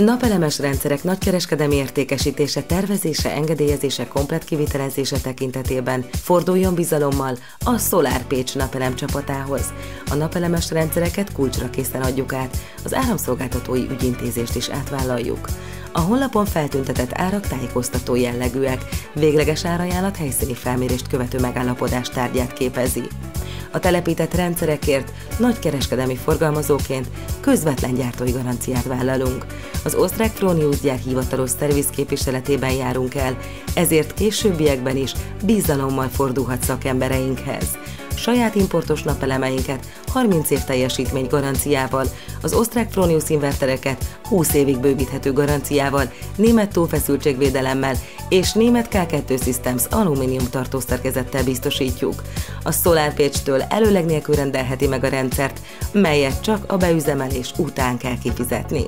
Napelemes rendszerek nagykereskedelmi értékesítése, tervezése, engedélyezése, komplett kivitelezése tekintetében forduljon bizalommal a SolarPage napelem csapatához. A napelemes rendszereket kulcsra készen adjuk át, az áramszolgáltatói ügyintézést is átvállaljuk. A honlapon feltüntetett árak tájékoztató jellegűek, végleges árajánlat helyszíni felmérést követő megállapodás tárgyát képezi. A telepített rendszerekért nagykereskedelmi forgalmazóként közvetlen gyártói garanciát vállalunk. Az osztrák Fronius gyár hivatalos szerviz képviseletében járunk el, ezért későbbiekben is bizalommal fordulhat szakembereinkhez. Saját importos napelemeinket 30 év teljesítmény garanciával, az osztrák Fronius invertereket 20 évig bővíthető garanciával, német túlfeszültségvédelemmel és német K2 Systems alumínium tartószerkezettel biztosítjuk. A SolarPage-től előleg nélkül rendelheti meg a rendszert, melyet csak a beüzemelés után kell kifizetni.